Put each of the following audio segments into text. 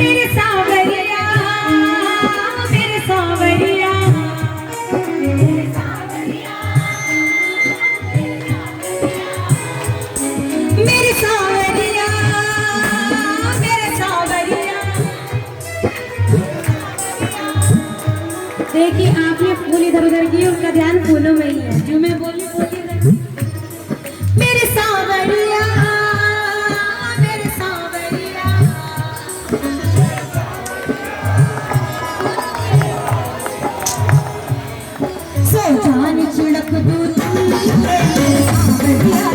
मेरे सावरिया, मेरे सावरिया, मेरे सावरिया, मेरे सावरिया, मेरे सावरिया। देखिए आपने फूल इधर उधर किए, उनका ध्यान फूलों में ही है। जो मैं बोली बोली मेरे सावरिया, मेरे सावरिया। सो जान चिड़क दूत मेरे सावरिया,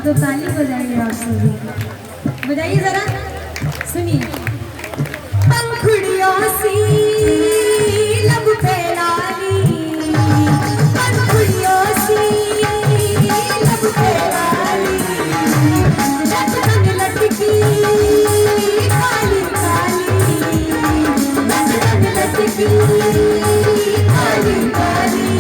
तो ताली बजाइए आप सभी, बजाइए जरा, सुनिए। पंखुड़ियों सी लब फैलानी, पंखुड़ियों सी लब फैलानी, लटकन लटकी काली काली, लटकन लटकी काली काली।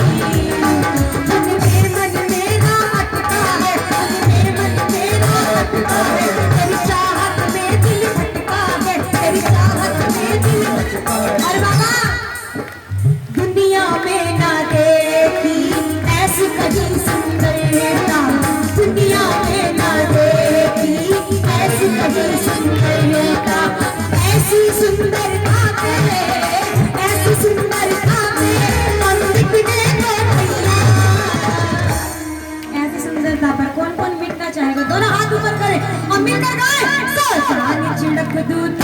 तेरी चाहत में दिल भटका है, तेरी चाहत में दिल भटका है। और बाबा दुनिया में ना देखी ऐसी कभी सुंदरता, दुनिया में ना देखी ऐसी कभी सुंदरता, ऐसी सुंदरता में, ऐसी सुंदरता में और मिटने को भैया। ऐसी सुंदरता पर कौन कौन मिटना चाहेगा? दोनों हाथ ऊपर करें और मिलकर गाएं। सोचाने चिड़क दूत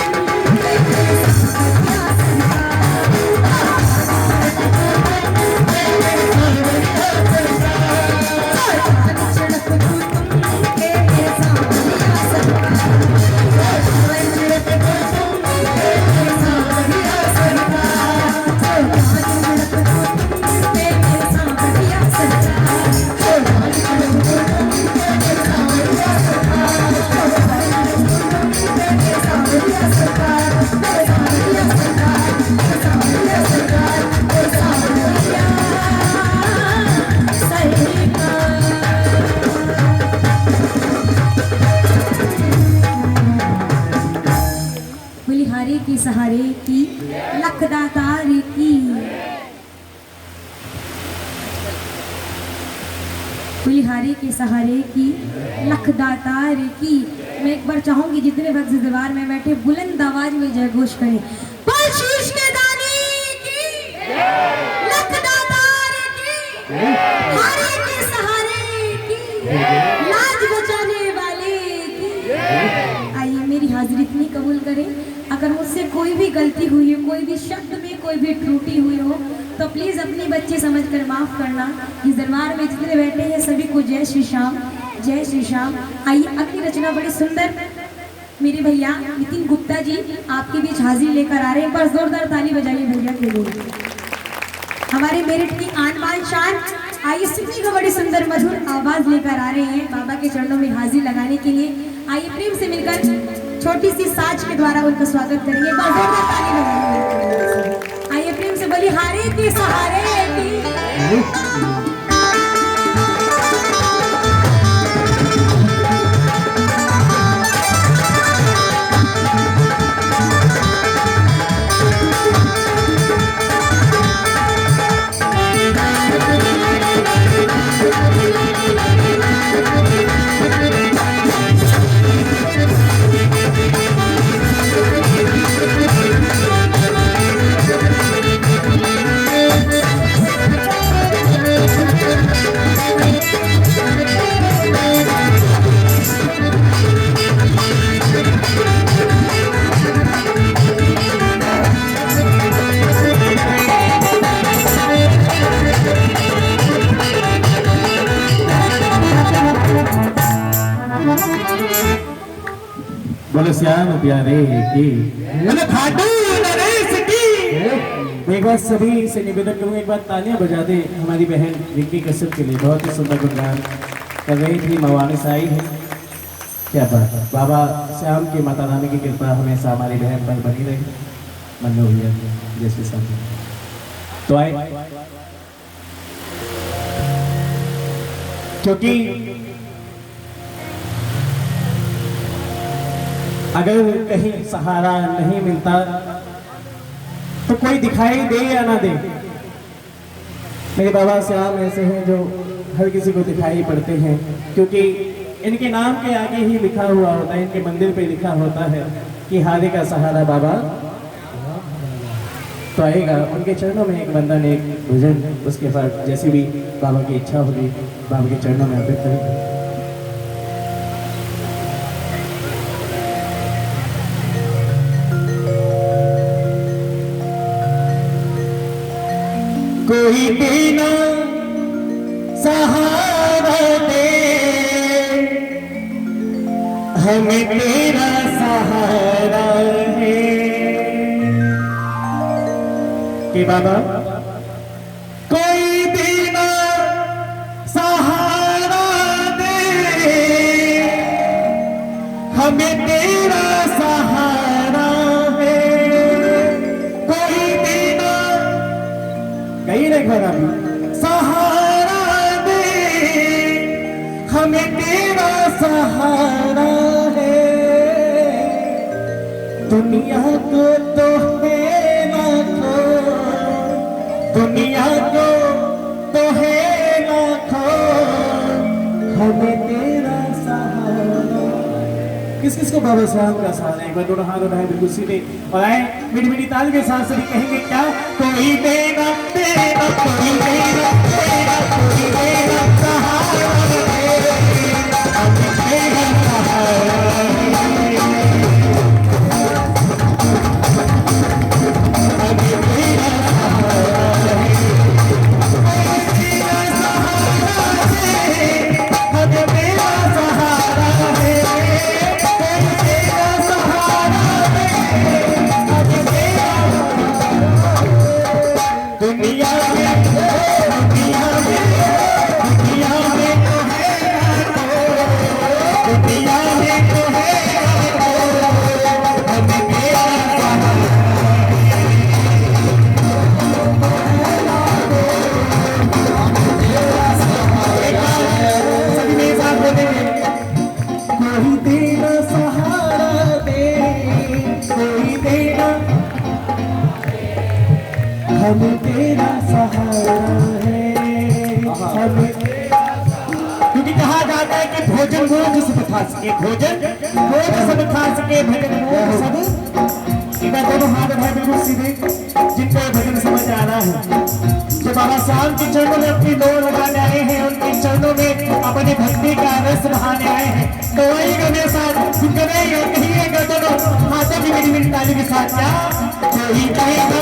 बलिहारी के सहारे की लखदातार की, बलिहारी के सहारे की लखदातार की। मैं एक बार चाहूंगी जितने भक्त दरबार में बैठे बुलंद आवाज में जय घोष करें। शीश के दानी की, लखदातार की, हारे के सहारे की, लाज बचाने वाले की। आइए मेरी हाजिरी इतनी कबूल करें, अगर मुझसे कोई भी गलती हुई हो, कोई भी शब्द में कोई भी त्रुटि हुई हो तो प्लीज अपने बच्चे समझकर माफ करना। इस दरबार में जितने बैठे हैं सभी को जय श्री श्याम, जय श्री श्याम। आइए अगली रचना बड़ी सुंदर मेरे भैया नितिन गुप्ता जी आपके बीच हाजिर लेकर आ रहे हैं। पर जोरदार ताली बजाइए भैया के लिए। हमारे मेरठ की आन बान शान आइए सुनी को बड़ी सुंदर मधुर आवाज लेकर आ रहे हैं बाबा के चरणों में हाजिर लगाने के लिए। आइए प्रेम से मिलकर छोटी सी साज के द्वारा उनका स्वागत करेंगे। जोरदार ताली बजाइए। आइए प्रेम से बलिहारी के सहारे की। बोलो श्याम प्यारे की, बोलो खाटू नरेश की। एक बार सभी से निवेदन करूंगा, एक बार तालियां बजा दे हमारी बहन रिंकी कश्यप के लिए। बहुत ही सुंदर गुणगान कर रही थी, मवानिस आई है। क्या बात है, बाबा श्याम की माता रानी की कृपा हमेशा हमारी बहन पर बनी रही। मन्नू भैया जैसे साथी तो आए, क्योंकि अगर कहीं सहारा नहीं मिलता तो कोई दिखाई दे या ना दे, मेरे बाबा श्याम ऐसे हैं जो हर किसी को दिखाई पड़ते हैं, क्योंकि इनके नाम के आगे ही लिखा हुआ होता है, इनके मंदिर पे लिखा होता है कि हारे का सहारा बाबा तो आएगा। उनके चरणों में एक वंदन, एक भजन, उसके बाद जैसी भी बाबा की इच्छा होगी बाबा के चरणों में अर्पित करें। कोई बिना सहारा दे, हमें तेरा सहारा है कि बाबा। कोई बिना सहारा दे, हमें तेरा सहारा है। कोई बिना कहीं नहीं खड़ा सहारा दे, हमें तेरा सहारा है। दुनिया को तो है ना खो, दुनिया को तो है ना खो, हमें तेरा सहारा। किस किस को बाबा श्याम का सहारा? एक बार दोनों हाथ उठाए बिल्कुल सीधे और आए, मीठी मीठी ताल के साथ सभी कहेंगे क्या? कोई देना तेरा, कोई देना तेरा, कोई देना सहारा तेरा, हमें तेरा सहारा। हमें तेरा सहारा है, हमें क्योंकि कहा जाता है कि भोजन भोज सब खा सके, भोजन भोज सब खा सके, भजन भोज सब। एक बार दोनों हाथ उठाए बिल्कुल सीधे, जिनको भजन समझ आ रहा है, जो बाबा श्याम के चरणों में अपनी दौड़ लगाने आए हैं, उनके चरणों में अपनी भक्ति का रस बहाने आए हैं, तो वही मेरे साथ करेंगे और कहिएगा दोनों हाथों की मेरी मेरी ताली के साथ। क्या कोई कहेगा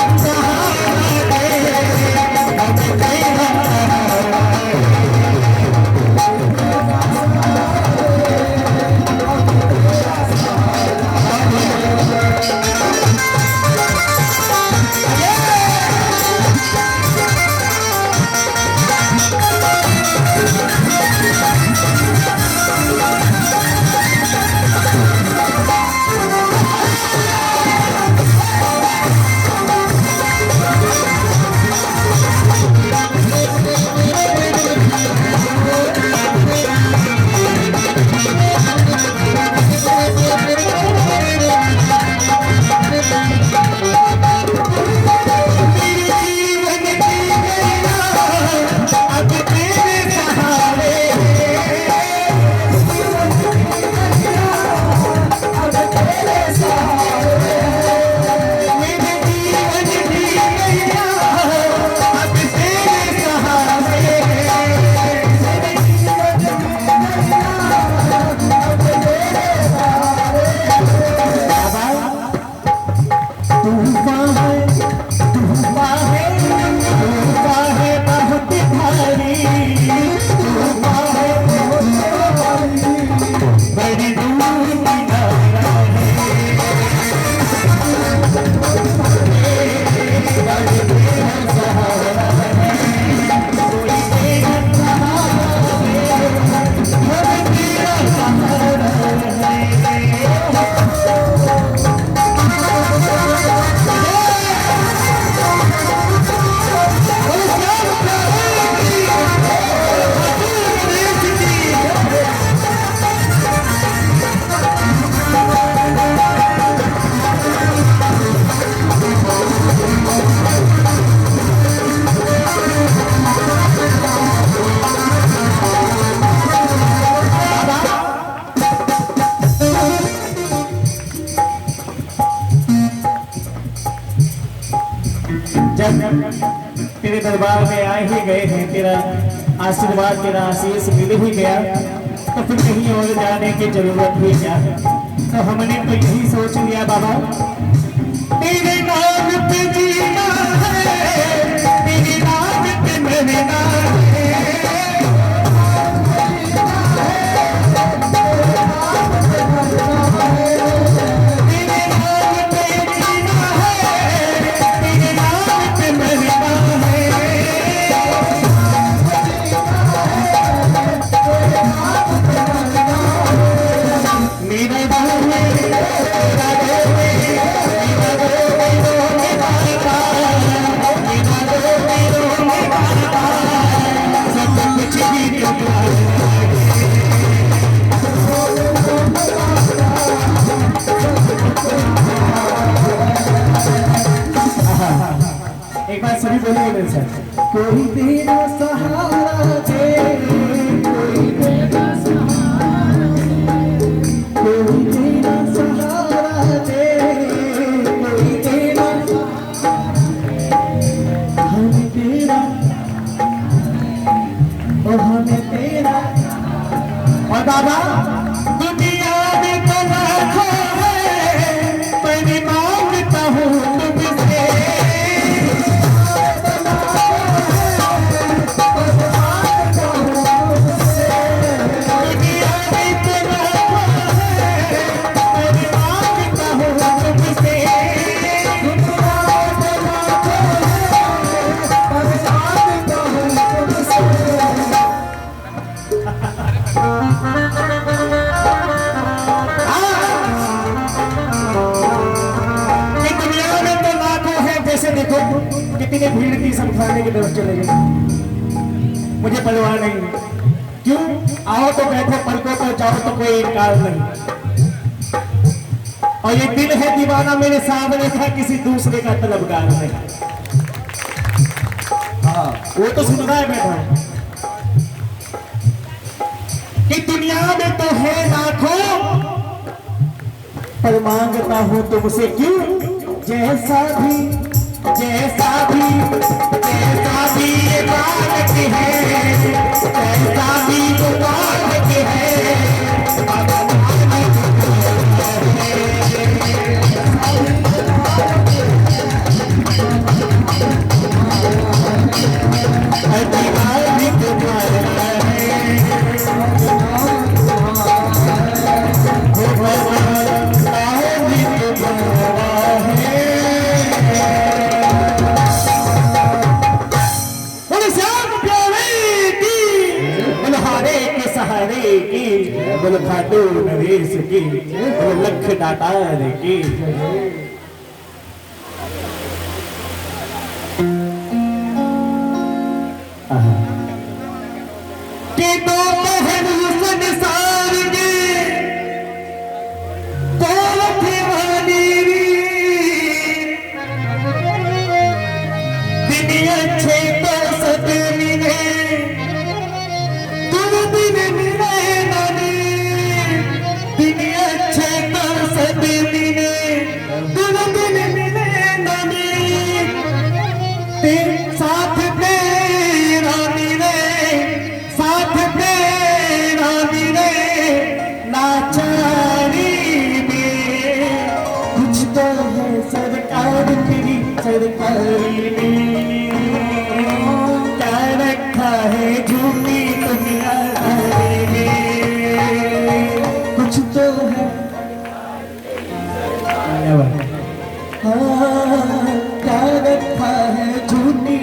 तेरे दरबार में आए ही गए हैं, तेरा आशीर्वाद तेरा आशीष मिल ही गया, तो फिर कहीं और जाने की जरूरत ही क्या है। तो हमने तो यही सोच लिया बाबा, तेरे नाम पे जीना है, तेरे नाम पे मरना है। एक बार सभी बोलेंगे मेरे साथ, कोई तेरा सहारा दे, कोई तेरा सहारा दे, कोई तेरा सहारा दे, कोई तेरा हमें तेरा, ओ हमें तेरा। और बाबा दुनिया में तो लाखों है, पर मांगता हूँ तुमसे, कितनी भीड़ की सब खाने की तरफ चले गए, मुझे परवाह नहीं। क्यों? आओ तो बैठो, पलकों पर जाओ तो कोई इनकार नहीं। और ये दिल है दीवाना मेरे सामने था, किसी दूसरे का तलबगार नहीं। हाँ वो तो सुन रहा है बैठा, कि दुनिया में तो है लाखों, पर मांगता हूं तुमसे क्यों, जैसा भी जैसा भी ये बात है, जैसा भी वो बात है, बोल खाटू नरेश की, बोल लख दातार की। कि दो पहलू संसार के, दो दीवानी दिन अच्छे तो सब मिले, तुम दिन मिले दिन अच्छे तो सब मिले, तुम दिन मिले ननी, साथ तेरा मिले, साथ तेरा मिले, लाचारी में कुछ तो है सरकार तेरी सरकारी में, क्या रखा है झूठी दुनिया में, कुछ तो है। हाँ क्या रखा है झूठी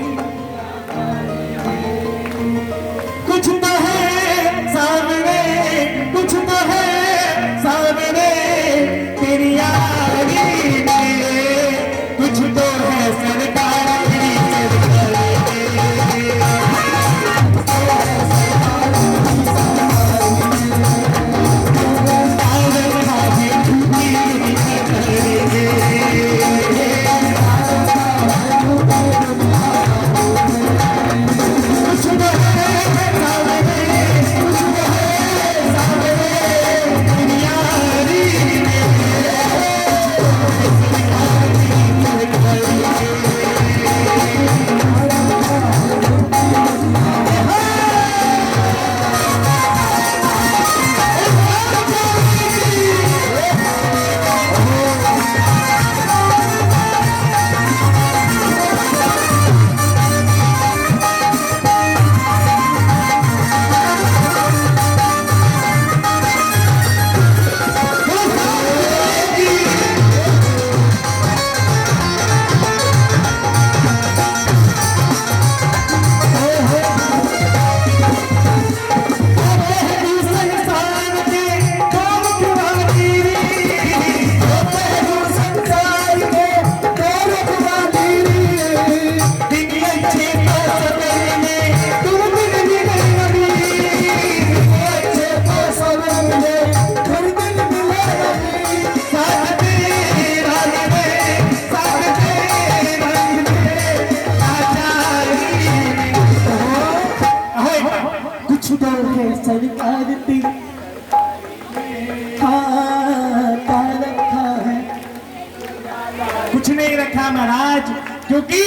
क्योंकि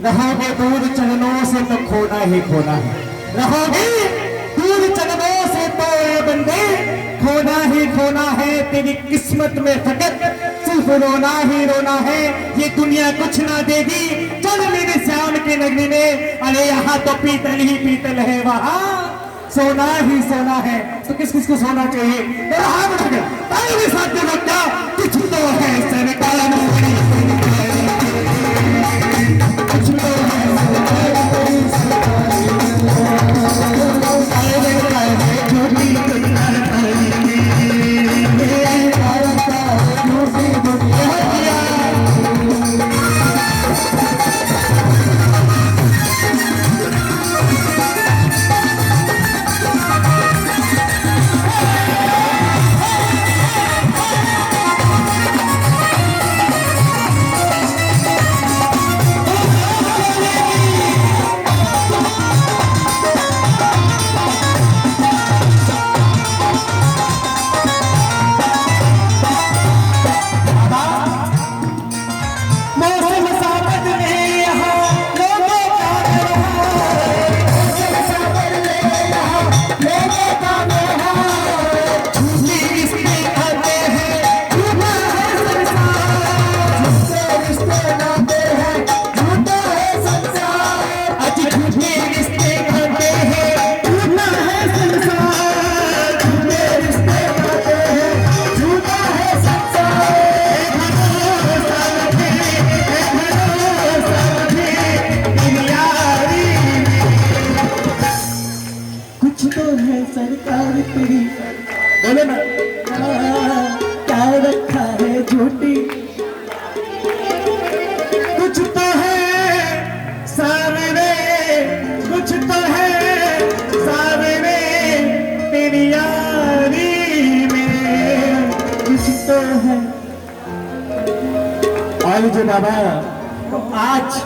रहोगे दूर चरणों से तो खोना ही खोना है, रहोगे दूर चरणों से तो ये बंदे खोना ही खोना है। तेरी किस्मत में फकत सिर्फ रोना ही रोना है, ये दुनिया कुछ ना देगी। चल मेरे श्याम के नगरी में, अरे यहाँ तो पीतल ही पीतल है, वहाँ सोना ही सोना है। तो किस किस को सोना चाहिए? मेरा हाथ उठा गया, ताली के साथ जो बच्चा कुछ तो है सरकार में, कुछ तो है सरकार तेरी, बोले ना क्या रखा है झूठी, कुछ तो है सामने, कुछ तो है सामने तेरी यारी में, कुछ तो है। और जो बाबा आज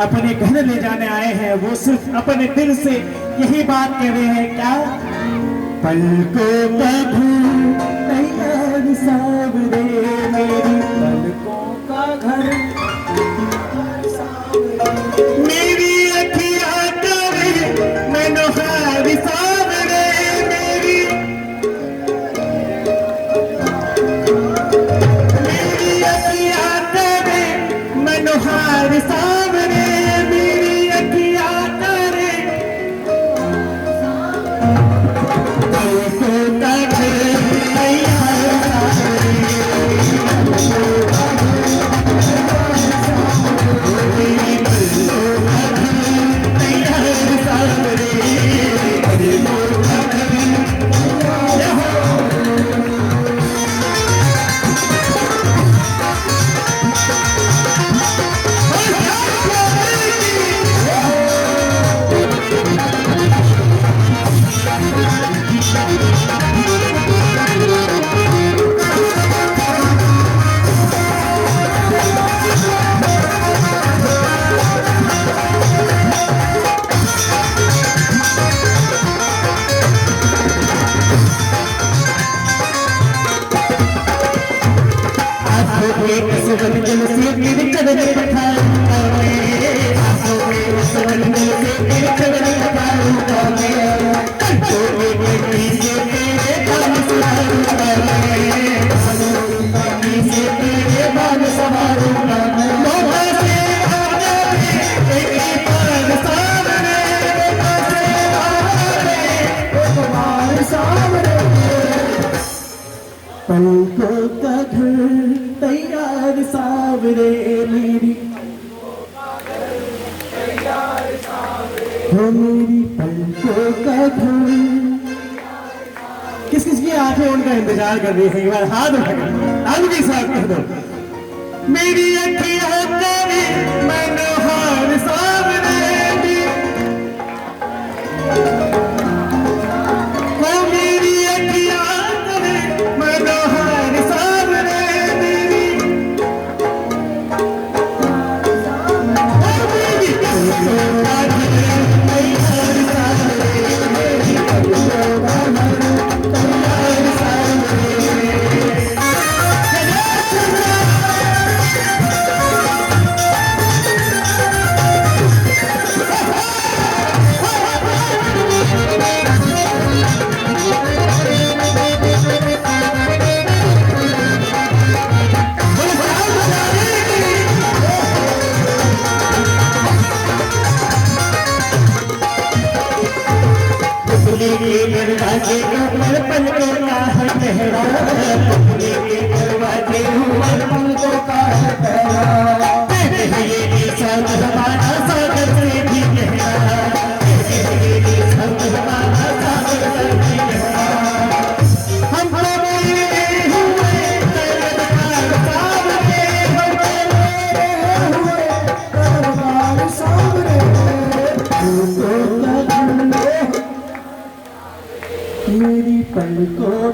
अपने घर ले जाने आए हैं, वो सिर्फ अपने दिल से यही बात कह रहे हैं, क्या पलकों का घर तैयार सावरे, मेरी पलकों का घर, मेरी अखियां करे मनोहारी सावरे, मेरी अखियां करे मनोहारी सावरे, मेरी अखियां करे पलकों का घर तैयार सावरे, मेरी हो मेरी पलकों का घर। किस किस की आंखें उनका इंतजार कर रही है? एक बार हाथ उठाकर आलू के साथ कह दो, मेरी अखियां तेरी मनोहार सावरे, हमको